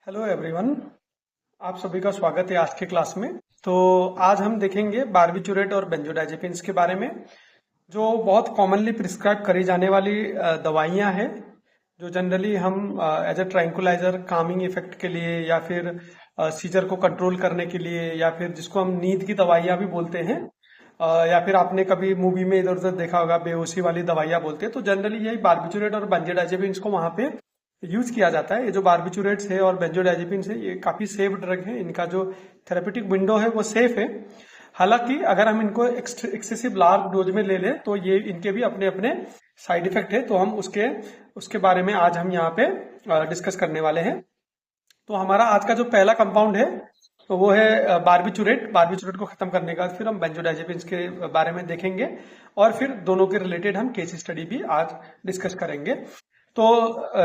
Hello everyone. आप सभी का स्वागत है आज के क्लास में। तो आज हम देखेंगे बारबिटूरेट और बेंजोडाइजेपिन्स के बारे में, जो बहुत कॉमनली प्रिस्क्राइब करी जाने वाली दवाइयां हैं, जो जनरली हम as a tranquilizer calming effect के लिए या फिर सीजर को कंट्रोल करने के लिए या फिर जिसको हम नींद की दवाइयां भी बोलते हैं, या फिर आपने कभी मूवी में इधर उधर देखा होगा बेहोशी वाली दवाइयां बोलते हैं। तो जनरली यही बारबिटूरेट और बेंजोडाइजेपिन्स को वहां पे यूज किया जाता है। ये जो बारबिटूरेट्स है और बेंजोडाइजेपिन्स है, ये काफी सेफ ड्रग है। इनका जो थेरेपेटिक विंडो है वो सेफ है। हालांकि अगर हम इनको एक्सेसिव लार्ज डोज में ले लें तो ये इनके भी अपने अपने साइड इफेक्ट है। तो हम उसके उसके बारे में आज हम यहाँ पे डिस्कस करने वाले हैं। तो हमारा आज का जो पहला कंपाउंड है तो वो है बारबिटूरेट। बारबिटूरेट को खत्म करने के बाद फिर हम बेंजोडाइजेपिन्स के बारे में देखेंगे और फिर दोनों के रिलेटेड हम केस स्टडी भी आज डिस्कस करेंगे। तो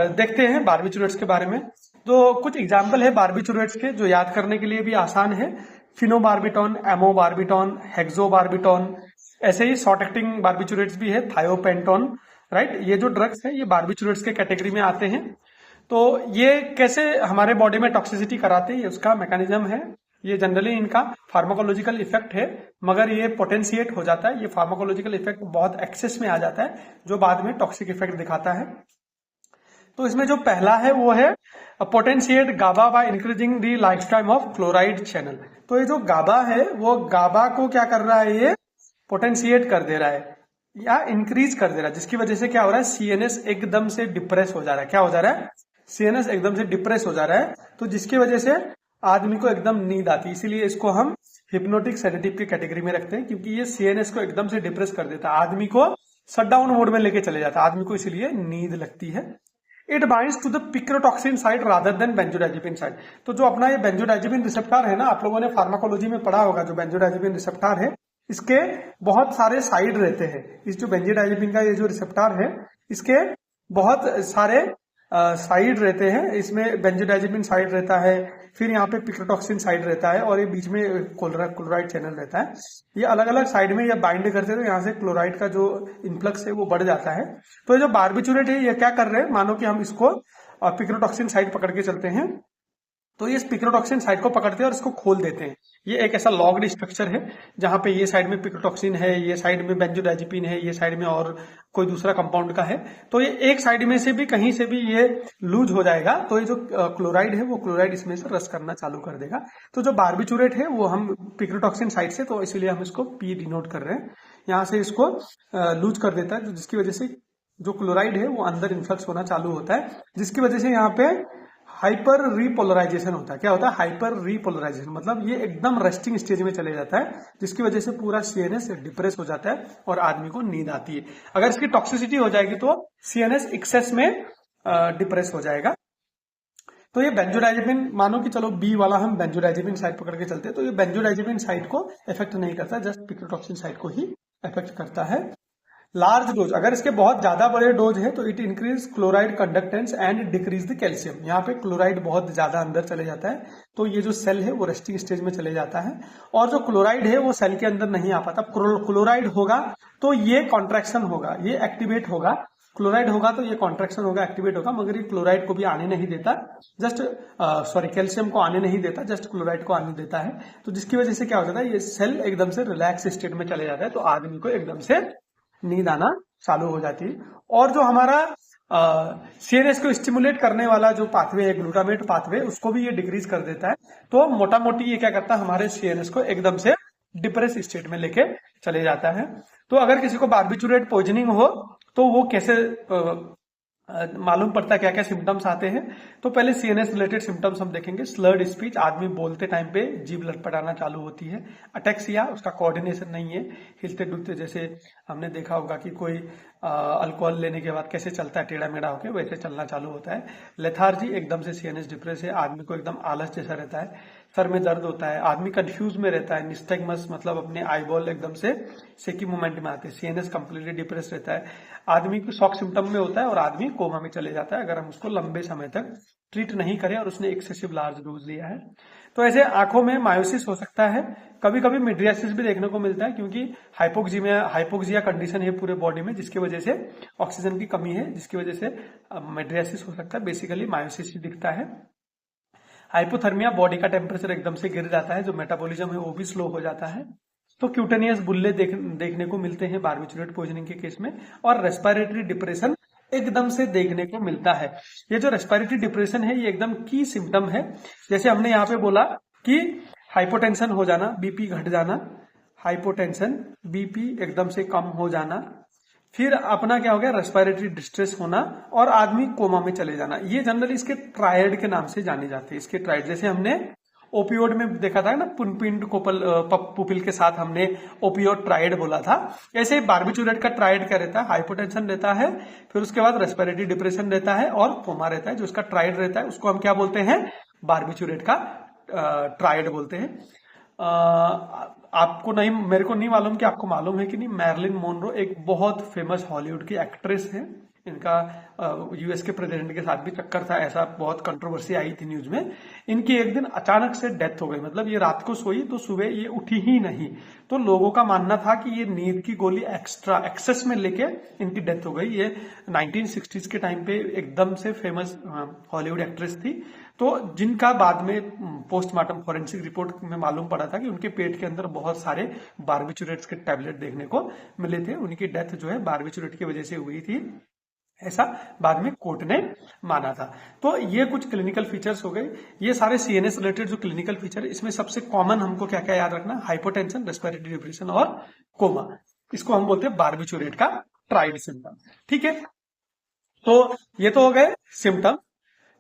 देखते हैं बारबिटूरेट्स के बारे में। तो कुछ एग्जाम्पल है बारबिटूरेट्स के जो याद करने के लिए भी आसान है। फिनोबार्बिटॉन, एमोबार्बिटॉन, हेक्सोबार्बिटॉन, ऐसे ही शॉर्ट एक्टिंग बारबिटूरेट्स भी है, थायोपेंटोन। राइट, ये जो ड्रग्स है ये बारबिटूरेट्स के कैटेगरी में आते हैं। तो ये कैसे हमारे बॉडी में टॉक्सिसिटी कराते हैं, ये उसका मैकेनिज्म है। ये जनरली इनका फार्माकोलॉजिकल इफेक्ट है, मगर ये पोटेंशिएट हो जाता है। ये फार्माकोलॉजिकल इफेक्ट बहुत एक्सेस में आ जाता है जो बाद में टॉक्सिक इफेक्ट दिखाता है। तो इसमें जो पहला है वो है potentiate GABA by increasing the life time of chloride channel. तो ये जो गाबा है वो गाबा को क्या कर रहा है, ये पोटेंशिएट कर दे रहा है या इंक्रीज कर दे रहा है, जिसकी वजह से क्या हो रहा है, सीएनएस एकदम से डिप्रेस हो जा रहा है। क्या हो जा रहा है, सीएनएस एकदम से डिप्रेस हो जा रहा है। तो जिसकी वजह से आदमी को एकदम नींद आती है। इसीलिए इसको हम हिप्नोटिक सेडेटिव की कैटेगरी में रखते हैं, क्योंकि ये सीएनएस को एकदम से डिप्रेस कर देता है, आदमी को शटडाउन मोड में लेके चले जाता है, आदमी को इसीलिए नींद लगती है। It binds to the picrotoxin site rather than benzodiazepine site. तो जो अपना ये बेंजोडाइजेपिन रिसेप्टर है ना, आप लोगों ने फार्माकोलॉजी में पढ़ा होगा, जो बेंजोडाइजेपिन रिसेप्टर है इसके बहुत सारे साइड रहते हैं। इस जो बेंजोडाइजेपिन का ये जो रिसेप्टर है इसके बहुत सारे साइड रहते हैं। इसमें बेंजोडाइजेपिन साइड रहता है, फिर यहाँ पे पिक्रोटॉक्सिन साइड रहता है और ये बीच में क्लोराइड चैनल रहता है। ये अलग अलग साइड में ये बाइंड करते हैं, तो यहाँ से क्लोराइड का जो इन्फ्लक्स है वो बढ़ जाता है। तो ये जो बारबिटूरेट है ये क्या कर रहे हैं, मानो कि हम इसको पिक्रोटॉक्सिन साइड पकड़ के चलते हैं, तो ये पिक्रोटॉक्सिन साइड को पकड़ते हैं और इसको खोल देते हैं। ये एक ऐसा लॉग्ड स्ट्रक्चर है जहां पे ये साइड में पिक्रोटॉक्सिन है, ये साइड में बेंजोडाइजेपिन है, ये साइड में और कोई दूसरा कंपाउंड का है। तो ये एक साइड में से भी कहीं से भी ये लूज हो जाएगा, तो ये जो क्लोराइड है वो क्लोराइड इसमें से रस करना चालू कर देगा। तो जो बारबिटूरेट है वो हम पिक्रोटॉक्सिन साइड से, तो इसीलिए हम इसको पी डिनोट कर रहे हैं, यहाँ से इसको लूज कर देता है, तो जिसकी वजह से जो क्लोराइड है वो अंदर इन्फ्लक्स होना चालू होता है, जिसकी वजह से यहाँ पे हाइपर रीपोलराइजेशन होता है। क्या होता है, हाइपर रीपोलराइजेशन, मतलब ये एकदम रेस्टिंग स्टेज में चले जाता है, जिसकी वजह से पूरा सीएनएस डिप्रेस हो जाता है और आदमी को नींद आती है। अगर इसकी टॉक्सिसिटी हो जाएगी तो सीएनएस एक्सेस में डिप्रेस हो जाएगा। तो ये बेंजोडाइजेपिन, मानो कि चलो बी वाला हम बेंजोडाइजेपिन साइड पकड़ के चलते हैं, तो ये बेंजोडाइजेपिन साइड को इफेक्ट नहीं करता, जस्ट पिक्रोटॉक्सिन साइड को ही इफेक्ट करता है। लार्ज डोज, अगर इसके बहुत ज्यादा बड़े डोज है तो it increase chloride conductance and decrease the calcium. यहाँ पे क्लोराइड बहुत ज्यादा अंदर चले जाता है, तो ये जो सेल है वो रेस्टिंग स्टेज में चले जाता है और जो क्लोराइड है वो सेल के अंदर नहीं आ पाता। क्लोराइड होगा तो ये कॉन्ट्रैक्शन होगा, ये एक्टिवेट होगा। क्लोराइड होगा तो ये कॉन्ट्रैक्शन होगा, एक्टिवेट होगा, मगर ये क्लोराइड को भी आने नहीं देता, जस्ट कैल्शियम को आने नहीं देता, जस्ट क्लोराइड को आने देता है। तो जिसकी वजह से क्या हो जाता है, ये सेल एकदम से रिलैक्स स्टेट में चले जाता है, तो आदमी को एकदम से नींद आना चालू हो जाती है। और जो हमारा सीएनएस को स्टिमुलेट करने वाला जो पाथवे है, ग्लूटामेट पाथवे, उसको भी ये डिक्रीज कर देता है। तो मोटा मोटी ये क्या करता है, हमारे सीएनएस को एकदम से डिप्रेस स्टेट में लेके चले जाता है। तो अगर किसी को बारबिटूरेट पॉइजनिंग हो तो वो कैसे मालूम पड़ता है, क्या क्या सिम्टम्स आते हैं। तो पहले सीएनएस रिलेटेड सिम्टम्स हम देखेंगे। स्लर्ड स्पीच, आदमी बोलते टाइम पे जीभ लटपटाना चालू होती है। अटेक्सिया, उसका कोऑर्डिनेशन नहीं है, हिलते डुलते, जैसे हमने देखा होगा कि कोई अल्कोहल लेने के बाद कैसे चलता है टेढ़ा मेढ़ा होकर, वैसे चलना चालू होता है। लेथार्जी, एकदम से सीएनएस डिप्रेस है, आदमी को एकदम आलस जैसा रहता है। सर में दर्द होता है, आदमी कंफ्यूज में रहता है। निस्टेगमस, मतलब अपने आईबॉल एकदम से सेकी मूवमेंट में आते हैं। सीएनएस कंप्लीटली डिप्रेस रहता है, आदमी को शॉक सिम्टम में होता है और आदमी कोमा में चले जाता है अगर हम उसको लंबे समय तक ट्रीट नहीं करें और उसने एक्सेसिव लार्ज डोज लिया है। तो ऐसे आंखों में मायोसिस हो सकता है, कभी कभी मिड्रियासिस भी देखने को मिलता है, क्योंकि हाइपोक्सिया कंडीशन है पूरे बॉडी में, जिसकी वजह से ऑक्सीजन की कमी है, जिसकी वजह से मिड्रियासिस हो सकता है। बेसिकली मायोसिस ही दिखता है। हाइपोथर्मिया बॉडी का टेम्परेचर एकदम से गिर जाता है, जो मेटाबॉलिज्म है वो भी स्लो हो जाता है। तो क्यूटेनियस बुल्ले देखने को मिलते हैं बारबिचुरेट पॉइजनिंग के केस में। और रेस्पिरेटरी डिप्रेशन एकदम से देखने को मिलता है। ये जो रेस्पिरेटरी डिप्रेशन है ये एकदम की सिम्टम है। जैसे हमने यहाँ पे बोला कि हाइपोटेंशन हो जाना, बीपी घट जाना, हाइपोटेंशन बीपी एकदम से कम हो जाना, फिर अपना क्या हो गया रेस्पिरेटरी डिस्ट्रेस होना और आदमी कोमा में चले जाना। ये जनरली इसके ट्रायड के नाम से जाने जाते हैं। इसके ट्रायड जैसे हमने ओपियोड में देखा था ना, पुनपिंड पुपिल के साथ हमने ओपियोड ट्रायड बोला था। ऐसे बारबिचुरेट का ट्रायड क्या रहता है, हाइपोटेंशन रहता है, फिर उसके बाद रेस्पिरेटरी डिप्रेशन रहता है और कोमा रहता है। जो इसका ट्रायड रहता है उसको हम क्या बोलते हैं, बारबिचुरेट का ट्रायड बोलते हैं। आपको नहीं, मेरे को नहीं मालूम कि आपको मालूम है कि नहीं, मैरिलिन मोनरो एक बहुत फेमस हॉलीवुड की एक्ट्रेस है। इनका यूएस के प्रेसिडेंट के साथ भी चक्कर था, ऐसा बहुत कंट्रोवर्सी आई थी न्यूज में। इनकी एक दिन अचानक से डेथ हो गई, मतलब ये रात को सोई तो सुबह ये उठी ही नहीं। तो लोगों का मानना था कि ये नींद की गोली एक्स्ट्रा एक्सेस में लेके इनकी डेथ हो गई। ये 1960s के टाइम पे एकदम से फेमस हॉलीवुड एक्ट्रेस थी। तो जिनका बाद में पोस्टमार्टम फॉरेंसिक रिपोर्ट में मालूम पड़ा था कि उनके पेट के अंदर बहुत सारे बारबिचुरेट्स के टैबलेट देखने को मिले थे। उनकी डेथ जो है बारबिचुरेट की वजह से हुई थी, ऐसा बाद में कोर्ट ने माना था। तो ये कुछ क्लिनिकल फीचर्स हो गए। ये सारे सीएनएस रिलेटेड जो क्लिनिकल फीचर है, इसमें सबसे कॉमन हमको क्या क्या याद रखना, हाइपोटेंशन, रेस्पिरेटरी डिप्रेशन और कोमा। इसको हम बोलते हैं बारबिचुरेट का ट्राइड सिम्टम। ठीक है, तो ये तो हो गए सिम्टम।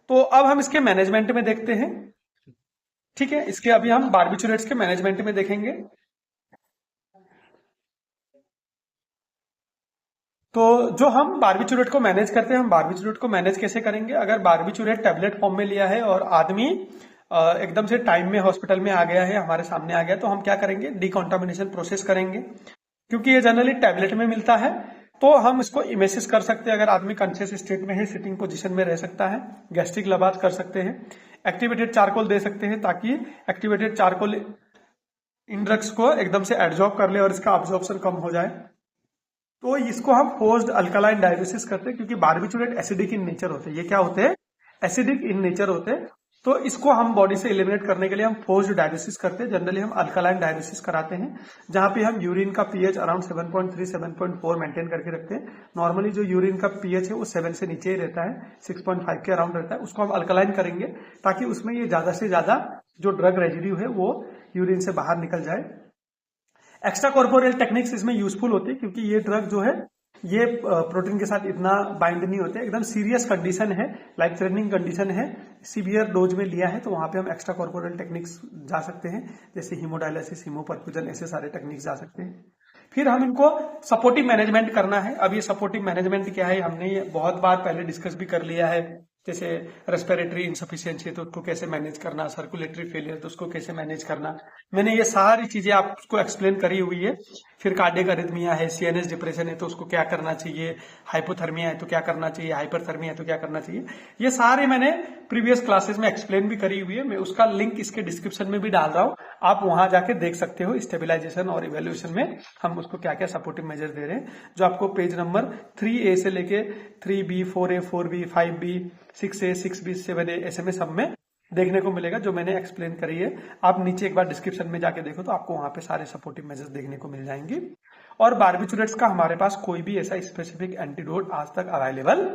तो अब हम इसके मैनेजमेंट में देखते हैं। ठीक है, इसके अभी हम बारबिचुरेट्स के मैनेजमेंट में देखेंगे। तो जो हम बारबिचुरेट को मैनेज करते हैं, हम बारबिचुरेट को मैनेज कैसे करेंगे। अगर बारबिचुरेट टैबलेट फॉर्म में लिया है और आदमी एकदम से टाइम में हॉस्पिटल में आ गया है, हमारे सामने आ गया, तो हम क्या करेंगे, डिकॉन्टामिनेशन प्रोसेस करेंगे। क्योंकि ये जनरली टैबलेट में मिलता है तो हम इसको इमेसिस कर सकते हैं। अगर आदमी कॉन्शियस स्टेट में है, सिटिंग पोजीशन में रह सकता है, गैस्ट्रिक लबास कर सकते हैं, एक्टिवेटेड चारकोल दे सकते हैं ताकि एक्टिवेटेड चारकोल इन ड्रग्स को एकदम से एब्जॉर्ब कर ले और इसका अब्जॉर्प्शन कम हो जाए। तो इसको हम फोर्स्ड अल्कलाइन डायलिसिस करते हैं, क्योंकि बारबिचुरेट एसिडिक इन नेचर होते हैं। ये क्या होते हैं, एसिडिक इन नेचर होते हैं। तो इसको हम बॉडी से एलिमिनेट करने के लिए हम फोर्स्ड डायलिसिस करते हैं। जनरली हम अल्कलाइन डायलिसिस कराते हैं, जहां पे हम यूरिन का पीएच अराउंड 7.3 7.4 मेंटेन करके रखते हैं। नॉर्मली जो यूरिन का पीएच है वो 7 से नीचे ही रहता है, 6.5 के अराउंड रहता है। उसको हम अल्कलाइन करेंगे ताकि उसमें ये ज्यादा से ज्यादा जो ड्रग रेजिड्यू है वो यूरिन से बाहर निकल जाए। एक्स्ट्रा कॉर्पोरियल टेक्निक्स इसमें यूजफुल होती है, क्योंकि ये ड्रग जो है ये प्रोटीन के साथ इतना बाइंड नहीं होते। एकदम सीरियस कंडीशन है, लाइफ थ्रेटनिंग कंडीशन है, सीवियर डोज में लिया है, तो वहां पे हम एक्स्ट्रा कॉर्पोरियल टेक्निक्स जा सकते हैं, जैसे हीमोडायलिसिस, हीमोपर्फ्यूजन, ऐसे सारे टेक्निक्स जा सकते हैं। फिर हम इनको सपोर्टिव मैनेजमेंट करना है। अब ये सपोर्टिव मैनेजमेंट क्या है, हमने ये बहुत बार पहले डिस्कस भी कर लिया है। जैसे रेस्पिरेटरी इनसफिशियंसी है तो उसको कैसे मैनेज करना, सर्कुलेटरी फेलियर तो उसको कैसे मैनेज करना, मैंने ये सारी चीजें आपको एक्सप्लेन करी हुई है। फिर कार्डियक अरिथमिया है, सीएनएस डिप्रेशन है तो उसको क्या करना चाहिए, हाइपोथर्मिया है तो क्या करना चाहिए, हाइपरथर्मिया है तो क्या करना चाहिए, ये सारे मैंने प्रीवियस क्लासेस में एक्सप्लेन भी करी हुई है। मैं उसका लिंक इसके डिस्क्रिप्शन में भी डाल रहा हूं, आप वहां जाके देख सकते हो। स्टेबिलाईजेशन और इवेल्युएशन में हम उसको क्या क्या सपोर्टिव मेजर दे रहे हैं, जो आपको पेज नंबर 3A से लेके 3B, 4A, 4B, 5B, 6A, 6B, 7A ऐसे में सब में देखने को मिलेगा, जो मैंने एक्सप्लेन करी है। आप नीचे एक बार डिस्क्रिप्शन में जाके देखो तो आपको वहां पे सारे सपोर्टिव मेजर्स देखने को मिल जाएंगे। और बारबिचुरेट्स का हमारे पास कोई भी ऐसा स्पेसिफिक एंटीडोट आज तक अवेलेबल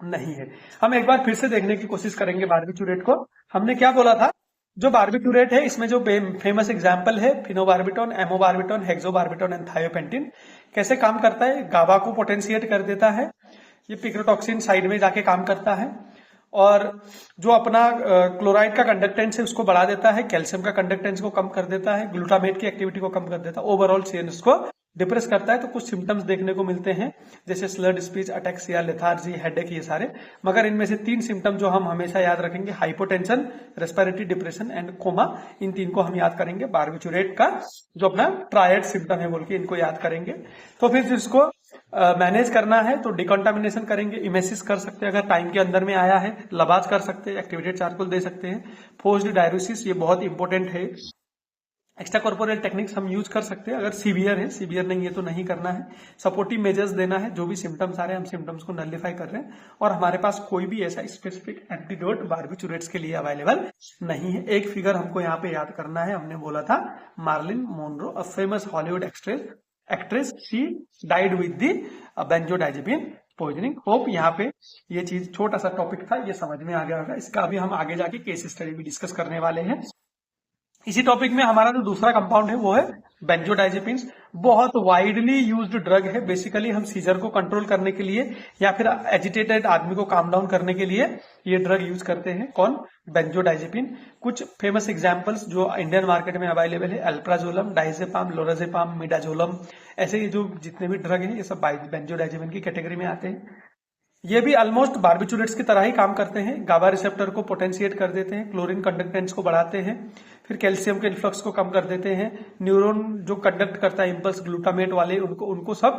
नहीं है। हम एक बार फिर से देखने की कोशिश करेंगे बारबिचुरेट को। हमने क्या बोला था, जो बारबिटूरेट है इसमें जो फेमस एग्जाम्पल है फिनोबार्बिटोन, एमोबार्बिटोन, हेक्सोबार्बिटोन एंड थायोपेंटिन। कैसे काम करता है, गाबा को पोटेंशिएट कर देता है, ये पिक्रोटॉक्सिन साइड में जाके काम करता है, और जो अपना क्लोराइड का कंडक्टेंस है उसको बढ़ा देता है, कैल्शियम का कंडक्टेंस को कम कर देता है, ग्लूटामेट की एक्टिविटी को कम कर देता है, ओवरऑल सीएनएस को डिप्रेस करता है। तो कुछ सिम्टम्स देखने को मिलते हैं, जैसे slurred speech, ataxia, lethargy, headache, ये सारे। मगर इनमें से 3 सिम्टम जो हम हमेशा याद रखेंगे, hypotension, respiratory depression and coma, इन 3 को हम याद करेंगे। बारबिचुरेट का जो अपना ट्रायड सिम्टम है बोल के इनको याद करेंगे। तो फिर इसको मैनेज करना है तो डिकॉन्टामिनेशन करेंगे, इमेसिस कर सकते हैं अगर टाइम के अंदर में आया है, लबाज कर सकते हैं, एक्टिवेटेड चारकोल दे सकते हैं, फोर्स्ड डायलिसिस, ये बहुत इंपॉर्टेंट है। एक्स्ट्रा कॉर्पोरेल टेक्निक्स हम यूज कर सकते हैं अगर सीवियर है, सीवियर नहीं है तो नहीं करना है। सपोर्टिव मेजर्स देना है, जो भी सिम्टम्स आ रहे हैं हम सिम्टम्स को नलिफाई कर रहे हैं, और हमारे पास कोई भी ऐसा स्पेसिफिक एंटीडोट बार्बिचुरेट्स के लिए अवेलेबल नहीं है। एक फिगर हमको यहाँ पे याद करना है, हमने बोला था Marilyn Monroe, a famous Hollywood actress, she died with the benzodiazepine poisoning. Hope यहाँ पे ये चीज छोटा सा टॉपिक था, ये समझ में आ गया होगा। इसका अभी हम आगे जाके केस स्टडी भी डिस्कस करने वाले हैं। इसी टॉपिक में हमारा जो दूसरा कंपाउंड है वो है बेंजोडाइजेपिन्स। बहुत वाइडली यूज्ड ड्रग है। बेसिकली हम सीजर को कंट्रोल करने के लिए या फिर एजिटेटेड आदमी को काम डाउन करने के लिए ये ड्रग यूज करते हैं। कौन? बेंजोडाइजेपिन। कुछ फेमस एग्जांपल्स जो इंडियन मार्केट में अवेलेबल है, अल्प्राजोलम, डाइजेपाम, लोराजेपाम, मिडाजोलम, ऐसे ये जो जितने भी ड्रग हैं ये सब बेंजोडाइजेपिन की कैटेगरी में आते हैं। ये भी ऑलमोस्ट बार्बिचुरेट्स की तरह ही काम करते हैं। गाबा रिसेप्टर को पोटेंशिएट कर देते हैं, क्लोरीन कंडक्टेंस को बढ़ाते हैं, फिर कैल्शियम के इन्फ्लक्स को कम कर देते हैं, न्यूरॉन जो कंडक्ट करता है इंपल्स ग्लूटामेट वाले उनको सब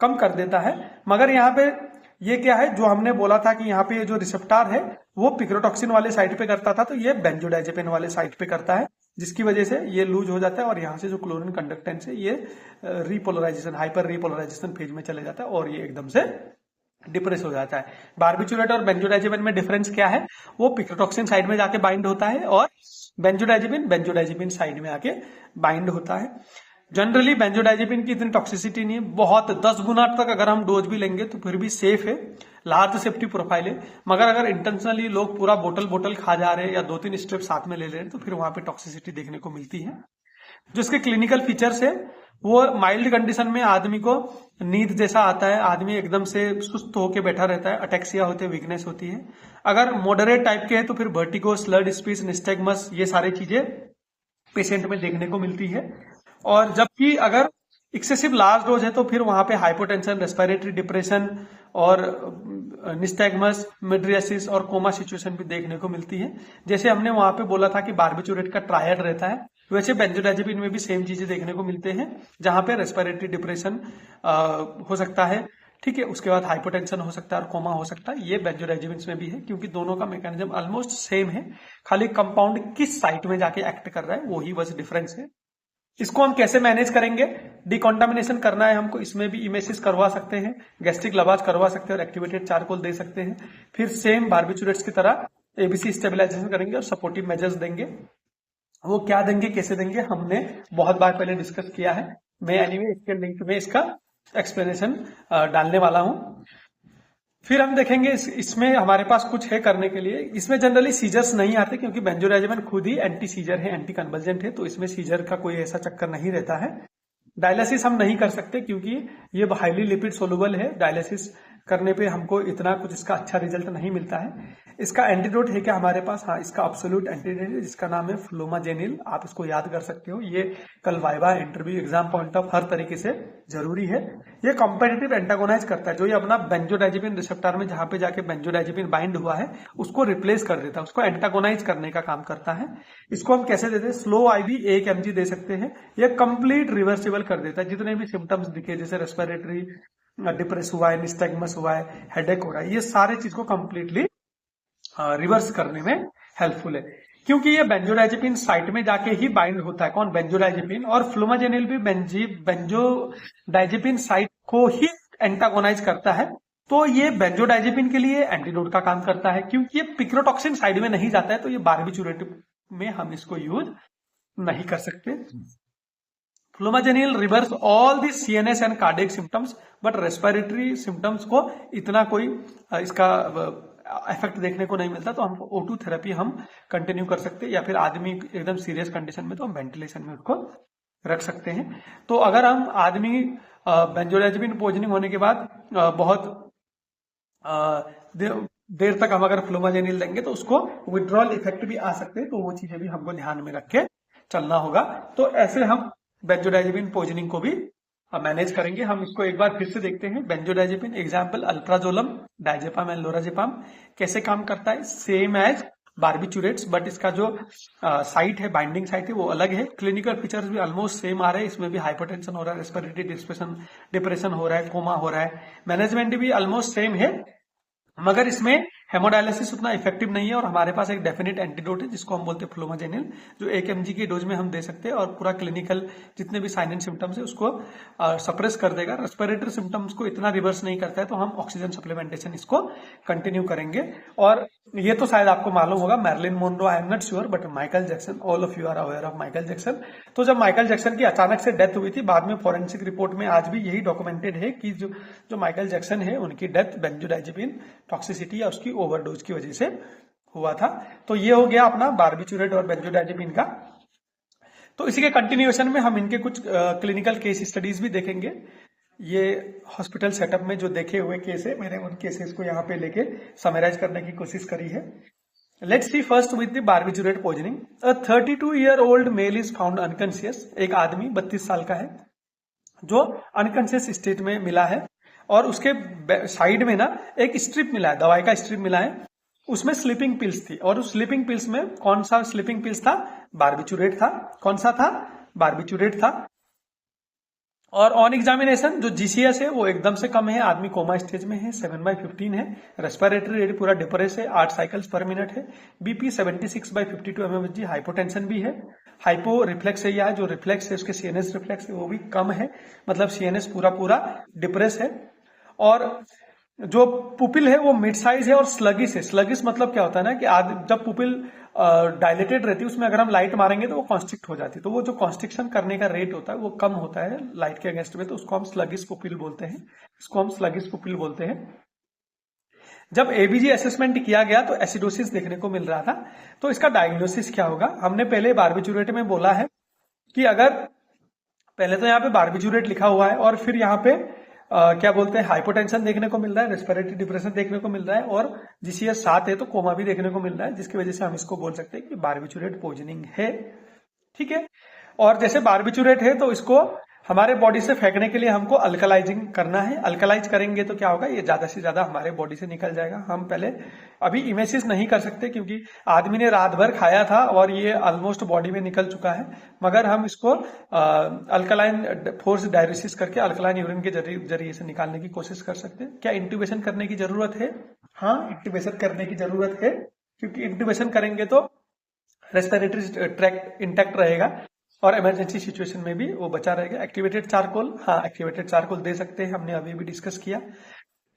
कम कर देता है। मगर यहाँ पे ये क्या है, जो हमने बोला था कि यहाँ पे जो रिसेप्टार है वो पिक्रोटॉक्सिन वाले साइड पे करता था, तो ये बेंजोडाइजेपिन वाले साइड पे करता है, जिसकी वजह से ये लूज हो जाता है और यहाँ से जो क्लोरीन कंडक्टेंस है ये रिपोलराइजेशन, हाइपर रिपोलराइजेशन फेज में चले जाता है और ये एकदम से डिप्रेस हो जाता है। बार्बिचुरेट और बेंजोडाइजेपिन में डिफरेंस क्या है? वो पिक्रोटॉक्सिन साइड में जाके बाइंड होता है और बेंजोडाइजेपिन साइड में आके बाइंड होता है। जनरली बेंजोडाइजेपिन की इतनी टॉक्सिसिटी नहीं है, बहुत 10 गुना तक अगर हम डोज भी लेंगे तो फिर भी सेफ है, लार्ज सेफ्टी प्रोफाइल है। मगर अगर इंटेंशनली लोग पूरा बोतल खा जा रहे हैं या 2-3 स्टेप साथ में ले रहे हैं तो फिर वहां पे टॉक्सिसिटी देखने को मिलती है। जो इसके क्लिनिकल फीचर्स है वो माइल्ड कंडीशन में आदमी को नींद जैसा आता है, आदमी एकदम से सुस्त होकर बैठा रहता है, अटेक्सिया होते हैं, वीकनेस होती है। अगर मॉडरेट टाइप के है तो फिर वर्टिगो, स्लर्ड स्पीच, निस्टैग्मस, ये सारी चीजें पेशेंट में देखने को मिलती है। और जबकि अगर एक्सेसिव लार्ज डोज है तो फिर वहां पे हाइपोटेंशन, रेस्पिरेटरी डिप्रेशन और निस्टैग्मस, मिड्रियासिस और कोमा सिचुएशन भी देखने को मिलती है। जैसे हमने वहां पे बोला था कि बार्बिचुरेट का ट्रायड रहता है, वैसे बेंजोडाइजेपिन में भी सेम चीजें देखने को मिलते हैं, जहां पे रेस्पिरेटरी डिप्रेशन हो सकता है, ठीक है, उसके बाद हाइपोटेंशन हो सकता है और कोमा हो सकता है। ये बेंजोडाइजेपिन में भी है, क्योंकि दोनों का मैकेनिज्म ऑलमोस्ट सेम है, खाली कंपाउंड किस साइट में जाके एक्ट कर रहा है वही बस डिफरेंस है। इसको हम कैसे मैनेज करेंगे? डिकॉन्टामिनेशन करना है हमको, इसमें भी इमेसिस करवा सकते हैं, गैस्ट्रिक लवाज करवा सकते हैं और एक्टिवेटेड चारकोल दे सकते हैं। फिर सेम बार्बिचुरेट्स की तरह एबीसी स्टेबिलाईजेशन करेंगे और सपोर्टिव मेजर्स देंगे। वो क्या देंगे, कैसे देंगे, हमने बहुत बार पहले डिस्कस किया है। मैं एनीवे इसके लिंक में इसका एक्सप्लेनेशन डालने वाला हूं। फिर हम देखेंगे इसमें हमारे पास कुछ है करने के लिए। इसमें जनरली सीजर्स नहीं आते क्योंकि बेंजोडाइजेपिन खुद ही एंटी सीजर है, एंटी कन्वर्जेंट है, तो इसमें सीजर का कोई ऐसा चक्कर नहीं रहता है। डायलिसिस हम नहीं कर सकते क्योंकि ये हाईली लिपिड सोलुबल है, डायलिसिस करने पे हमको इतना कुछ इसका अच्छा रिजल्ट नहीं मिलता है। इसका एंटीडोट है क्या हमारे पास? हाँ, इसका एब्सोल्यूट एंटीडोट है जिसका नाम है फ्लोमाजेनिल। आप इसको याद कर सकते हो, ये कल viva interview exam point of her तरीके से जरूरी है। ये कॉम्पिटिटिव एंटागोनाइज करता है, जो ये अपना बेंजोडाइजेपिन रिसेप्टर में जहां पे जाके बेंजोडाइजेपिन बाइंड हुआ है उसको रिप्लेस कर देता है, उसको एंटागोनाइज करने का काम करता है। इसको हम कैसे देते हैं? स्लो आईवी 1 mg दे सकते हैं। ये कंप्लीट रिवर्सिबल कर देता है, जितने भी सिम्टम्स दिखे जैसे रेस्पिरेटरी डिप्रेस हुआ है, निस्टैग्मस हुआ है, हेडेक हो रहा है, ये सारे चीज को कंप्लीटली रिवर्स करने में हेल्पफुल है। क्योंकि ये बेंजोडाइजेपिन साइट में जाके ही बाइंड होता है। कौन? बेंजोडाइजेपिन। और फ्लोमाजेनिल भी बेंजोडाइजेपिन साइट को ही एंटागोनाइज करता है, तो ये बेंजोडाइजेपिन के लिए एंटीडोट का काम करता है। क्योंकि ये पिक्रोटॉक्सिन साइड में नहीं जाता है तो ये बार्बिचुरेट में हम इसको यूज नहीं कर सकते। Flumazenil reverse all the CNS and cardiac symptoms, but respiratory symptoms को इतना कोई इसका इफेक्ट देखने को नहीं मिलता, तो हम O2 थेरेपी हम कंटिन्यू कर सकते हैं, या फिर आदमी एकदम सीरियस कंडीशन में तो हम वेंटिलेशन में उसको रख सकते हैं। तो अगर हम आदमी बेंजोडाइजेपिन पॉइजनिंग होने के बाद बहुत देर तक हम अगर फ्लोमाजेनिल देंगे तो उसको विड्रॉल इफेक्ट भी आ सकते हैं, तो वो चीजें भी हमको ध्यान में रख के चलना होगा। तो ऐसे हम बेंजोडाइजेपिन पॉइजनिंग को भी मैनेज करेंगे। हम इसको एक बार फिर से देखते हैं। Benzodiazepine example alprazolam, diazepam and lorazepam. कैसे काम करता है? सेम एज बार्बिचुरेट्स, बट इसका जो साइट है, बाइंडिंग साइट है, वो अलग है। क्लिनिकल फीचर्स भी ऑलमोस्ट सेम आ रहे हैं। इसमें भी हाइपरटेंशन हो रहा है, रेस्पिरेटरी डिप्रेशन हो रहा है, कोमा हो रहा है। मैनेजमेंट भी ऑलमोस्ट सेम है, मगर इसमें हेमोडायलिसिस उतना इफेक्टिव नहीं है और हमारे पास एक डेफिनेट एंटीडोट है जिसको हम बोलते हैं फ्लोमाजेनिल, जो 1 mg की डोज में हम दे सकते हैं और पूरा क्लिनिकल जितने भी साइन एंड सिम्टम्स है उसको सप्रेस कर देगा। रेस्पिरेटरी सिम्टम्स को इतना रिवर्स नहीं करता है तो हम ऑक्सीजन सप्लीमेंटेशन इसको कंटिन्यू करेंगे। और ये तो शायद आपको मालूम होगा, Marilyn Monroe, I am not sure, but Michael Jackson, all of you are aware of Michael Jackson. तो जब माइकल जैक्सन की अचानक से डेथ हुई थी, बाद में फॉरेंसिक रिपोर्ट में आज भी यही डॉक्यूमेंटेड है कि जो माइकल जैक्सन है उनकी डेथ बेंजोडाइजेपिन टॉक्सिसिटी या उसकी ओवरडोज की वजह से हुआ था। तो ये हो गया अपना बार्बिचुरेट और बेंजोडाइजेपिन का। तो इसी के कंटिन्यूएशन में हम इनके कुछ क्लिनिकल केस स्टडीज भी देखेंगे। ये हॉस्पिटल सेटअप में जो देखे हुए केस है, मैंने उन केसेस को यहाँ पे लेके समराइज करने की कोशिश करी है। Let's see first with the barbiturate poisoning. A 32-year-old male is found unconscious. एक आदमी 32 साल का है जो अनकॉन्शियस स्टेट में मिला है और उसके साइड में ना एक स्ट्रिप मिला है, दवाई का स्ट्रिप मिला है, उसमें स्लीपिंग पिल्स थी और उस स्लीपिंग पिल्स में कौन सा स्लीपिंग पिल्स था? बार्बिचुरेट था। कौन सा था? बार्बिचुरेट था। और ऑन एग्जामिनेशन जो जीसीएस है वो एकदम से कम है, आदमी कोमा स्टेज में है, 7/15 है, रेस्पिरेटरी रेट पूरा डिप्रेस है, 8 साइकिल्स पर मिनट है, बीपी 76/52 mmHg, हाइपोटेंशन भी है, हाइपो रिफ्लेक्स है, या जो रिफ्लेक्स है उसके सीएनएस रिफ्लेक्स है वो भी कम है, मतलब सीएनएस पूरा डिप्रेस है। और जो पुपिल है वो मिड साइज है और स्लगिस है। स्लगिस मतलब क्या होता है ना कि जब पुपिल डायलेटेड रहती है उसमें अगर हम लाइट मारेंगे तो वो कॉन्स्ट्रिक्ट हो जाती है, तो वो जो कॉन्स्ट्रिक्शन करने का रेट होता है वो कम होता है लाइट के अगेंस्ट में, तो उसको हम स्लगिस पुपिल बोलते हैं। इसको हम स्लगिस पुपिल बोलते हैं। जब एबीजी असेसमेंट किया गया तो एसिडोसिस देखने को मिल रहा था। तो इसका डायग्नोसिस क्या होगा? हमने पहले बार्बिचुरेट में बोला है कि अगर पहले तो यहाँ पे बार्बिचुरेट लिखा हुआ है और फिर यहाँ पे क्या बोलते हैं, हाइपोटेंशन देखने को मिल रहा है, रेस्पिरेटरी डिप्रेशन देखने को मिल रहा है और जीसीएस 7 है तो कोमा भी देखने को मिल रहा है, जिसकी वजह से हम इसको बोल सकते हैं कि बार्बिचुरेट पॉइजनिंग है। ठीक है। और जैसे बार्बिचुरेट है तो इसको हमारे बॉडी से फेंकने के लिए हमको अल्कलाइजिंग करना है। अल्कलाइज करेंगे तो क्या होगा, ये ज्यादा से ज्यादा हमारे बॉडी से निकल जाएगा। हम पहले अभी इमेसिस नहीं कर सकते क्योंकि आदमी ने रात भर खाया था और ये ऑलमोस्ट बॉडी में निकल चुका है, मगर हम इसको अल्कलाइन फोर्स डायलिसिस करके अल्कलाइन यूरिन के जरिए से निकालने की कोशिश कर सकते हैं। क्या इंट्यूबेशन करने की जरूरत है? हाँ, इंट्यूबेशन करने की जरूरत है, क्योंकि इंट्यूबेशन करेंगे तो रेस्पिरेटरी ट्रैक्ट इंटैक्ट रहेगा और इमरजेंसी सिचुएशन में भी वो बचा रहेगा। एक्टिवेटेड चारकोल, हाँ एक्टिवेटेड चारकोल दे सकते हैं, हमने अभी भी डिस्कस किया।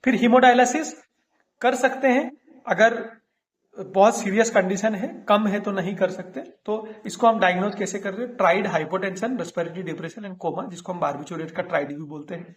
फिर हीमोडायलिसिस कर सकते हैं अगर बहुत सीरियस कंडीशन है, कम है तो नहीं कर सकते। तो इसको हम डायग्नोज कैसे कर रहे हैं? Triad hypotension, respiratory depression and coma, जिसको हम बार्बिचुरेट का ट्राइड भी बोलते हैं।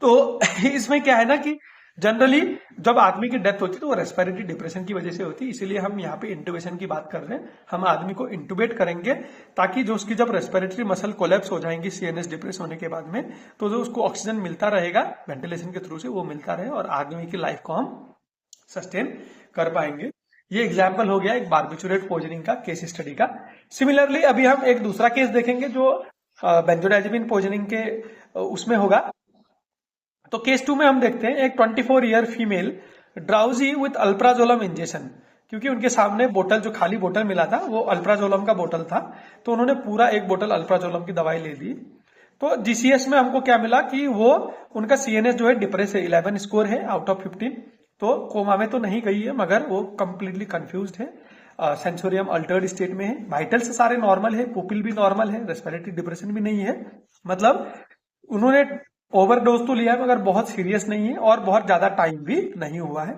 तो इसमें क्या है ना कि जनरली जब आदमी की डेथ होती है तो वो रेस्पिरेटरी डिप्रेशन की वजह से होती है, इसीलिए हम यहाँ पे इंटुबेशन की बात कर रहे हैं। हम आदमी को इंटुबेट करेंगे ताकि जो उसकी जब रेस्पिरेटरी मसल कोलैप्स हो जाएंगी सीएनएस डिप्रेस होने के बाद में, तो जो उसको ऑक्सीजन मिलता रहेगा वेंटिलेशन के थ्रू से वो मिलता रहे और आदमी की लाइफ को हम सस्टेन कर पाएंगे। ये एग्जाम्पल हो गया एक बार्बिचुरेट पॉइजनिंग का केस स्टडी का। सिमिलरली अभी हम एक दूसरा केस देखेंगे जो बेंजोडाइजेपिन पॉइजनिंग के उसमें होगा। तो केस 2 में हम देखते हैं एक 24-year female drowsy with alprazolam injection, क्योंकि उनके सामने बोतल, जो खाली बोतल मिला था वो अल्प्राजोलम का बोतल था, तो उन्होंने पूरा एक बोतल अल्प्राजोलम की दवाई ले ली। तो जीसीएस में हमको क्या मिला कि वो उनका सीएनएस जो है डिप्रेस है, 11 स्कोर है आउट ऑफ 15। तो कोमा में तो नहीं गई है मगर वो कंप्लीटली कंफ्यूज्ड है, सेंसोरियम अल्टर्ड स्टेट में है, वाइटल्स सारे नॉर्मल है, पुपिल भी नॉर्मल है, रेस्पिरेटरी डिप्रेशन भी नहीं है, मतलब उन्होंने ओवरडोज तो लिया है मगर बहुत सीरियस नहीं है और बहुत ज्यादा टाइम भी नहीं हुआ है।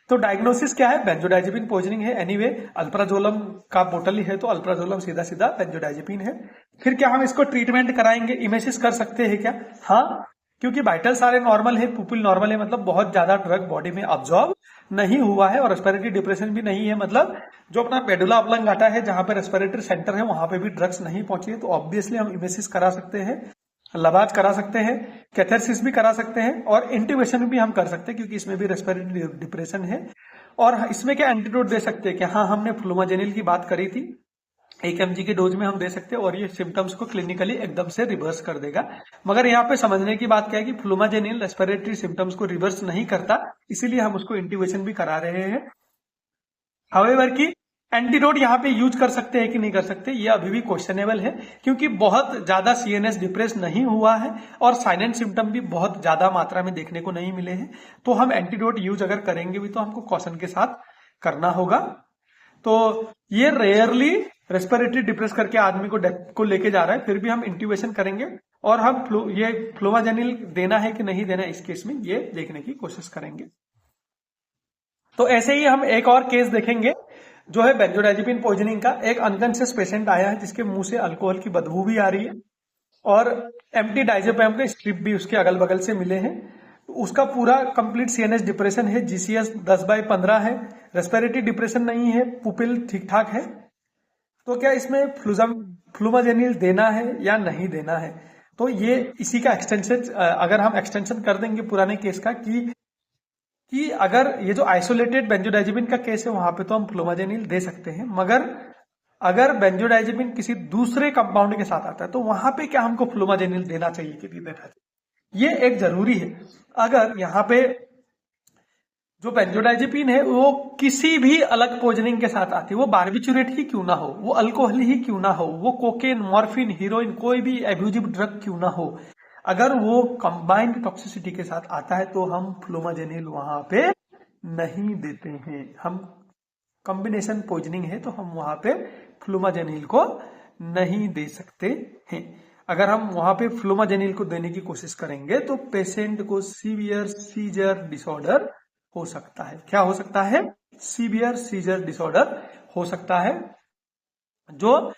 तो डायग्नोसिस क्या है? बेंजोडाइजेपिन पॉइजनिंग है। एनीवे अल्प्राजोलम का बोतल ही है तो अल्प्राजोलम सीधा सीधा बेंजोडाइजेपिन है। फिर क्या हम इसको ट्रीटमेंट कराएंगे? इमेसिस कर सकते हैं क्या? हाँ, क्योंकि वाइटल सारे नॉर्मल है, पुपिल नॉर्मल है, मतलब बहुत ज्यादा ड्रग बॉडी में अब्जॉर्ब नहीं हुआ है और रेस्पिरेटरी डिप्रेशन भी नहीं है, मतलब जो अपना मेडुला ऑब्लंगाटा है जहां पे रेस्पिरेटरी सेंटर है वहां पे भी ड्रग्स नहीं पहुंची है। तो ऑब्वियसली हम इमेसिस करा सकते हैं, लवाज करा सकते हैं, कैथेरसिस भी करा सकते हैं और इंट्यूबेशन भी हम कर सकते हैं क्योंकि इसमें भी रेस्पिरेटरी डिप्रेशन है। और इसमें क्या एंटीडोट दे सकते हैं? कि हाँ, हमने फ्लूमाजेनिल की बात करी थी, 1 mg के डोज में हम दे सकते हैं और ये सिम्टम्स को क्लिनिकली एकदम से रिवर्स कर देगा। मगर यहाँ पे समझने की बात क्या है कि फ्लूमाजेनिल रेस्पिरेटरी सिम्टम्स को रिवर्स नहीं करता, इसीलिए हम उसको इंट्यूबेशन भी करा रहे हैं। हाउएवर की एंटीडोट यहाँ पे यूज कर सकते हैं कि नहीं कर सकते, ये अभी भी क्वेश्चनेबल है, क्योंकि बहुत ज्यादा सीएनएस डिप्रेस नहीं हुआ है और साइलेंट सिम्टम भी बहुत ज्यादा मात्रा में देखने को नहीं मिले हैं। तो हम एंटीडोट यूज अगर करेंगे भी तो हमको कॉशन के साथ करना होगा। तो ये रेयरली रेस्पिरेटरी डिप्रेस करके आदमी को डेथ को लेके जा रहा है, फिर भी हम इंट्यूबेशन करेंगे और हम ये फ्लोमाजेनिल देना है कि नहीं देना इस केस में ये देखने की कोशिश करेंगे। तो ऐसे ही हम एक और केस देखेंगे जो है बेंजोडाइजेपिन पॉइजनिंग का। एक अनकॉन्शियस पेशेंट आया है जिसके मुंह से अल्कोहल की बदबू भी आ रही है और एम्प्टी डाइजेपैम के स्ट्रिप भी उसके अगल बगल से मिले हैं। उसका पूरा कंप्लीट सीएनएस डिप्रेशन है, जीसीएस 10/15 है, रेस्पिरेटरी डिप्रेशन नहीं है, पुपिल ठीक ठाक है। तो क्या इसमें फ्लूमाजेनिल देना है या नहीं देना है? तो ये इसी का एक्सटेंशन, अगर हम एक्सटेंशन कर देंगे पुराने केस का कि अगर ये जो आइसोलेटेड बेंजोडाइजेपिन का केस है वहां पे तो हम फ्लूमाजेनिल दे सकते हैं, मगर अगर बेंजोडाइजेपिन किसी दूसरे कंपाउंड के साथ आता है तो वहां पे क्या हमको फ्लूमाजेनिल देना चाहिए कि नहीं देना चाहिए, ये एक जरूरी है। अगर यहाँ पे जो बेंजोडाइजेपिन है वो किसी भी अलग पॉइजनिंग के साथ आती है, वो बार्बिचुरेट ही क्यों ना हो, वो अल्कोहल ही क्यों ना हो, वो कोकेन, मॉर्फिन, हीरोइन, कोई भी एब्यूजिव ड्रग क्यों ना हो, अगर वो कंबाइंड टॉक्सिसिटी के साथ आता है तो हम फ्लूमाजेनिल वहां पे नहीं देते हैं। हम कॉम्बिनेशन पॉइजनिंग है तो हम वहां पे फ्लूमाजेनिल को नहीं दे सकते हैं। अगर हम वहां पे फ्लूमाजेनिल को देने की कोशिश करेंगे तो पेशेंट को सीवियर सीजर डिसऑर्डर हो सकता है। क्या हो सकता है? सीवियर सीजर डिसऑर्डर हो सकता है, जो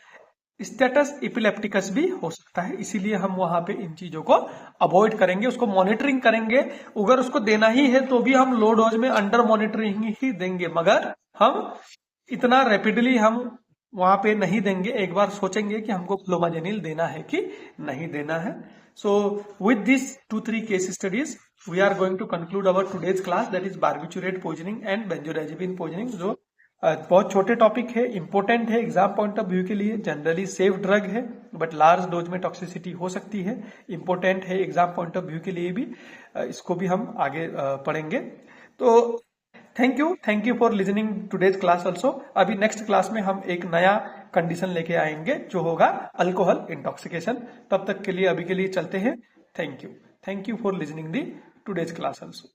स्टेटस इपिलेप्टिकस भी हो सकता है। इसीलिए हम वहां पे इन चीजों को अवॉइड करेंगे, उसको मॉनिटरिंग करेंगे। अगर उसको देना ही है तो भी हम लो डोज में अंडर मॉनिटरिंग ही देंगे, मगर हम इतना रैपिडली हम वहां पे नहीं देंगे। एक बार सोचेंगे कि हमको फ्लोमाजेनिल देना है कि नहीं देना है। So with this 2-3 case studies we are going to conclude our today's class, that is barbiturate poisoning and benzodiazepine poisoning, जो बहुत छोटे टॉपिक है, इंपॉर्टेंट है एग्जाम पॉइंट ऑफ व्यू के लिए। जनरली सेफ ड्रग है बट लार्ज डोज में toxicity हो सकती है, इंपॉर्टेंट है एग्जाम पॉइंट ऑफ व्यू के लिए भी। इसको भी हम आगे पढ़ेंगे। तो thank you for listening today's class also. अभी नेक्स्ट क्लास में हम एक नया कंडीशन लेके आएंगे जो होगा अल्कोहल इंटॉक्सिकेशन। तब तक के लिए अभी के लिए चलते हैं। Thank you for listening the today's class also.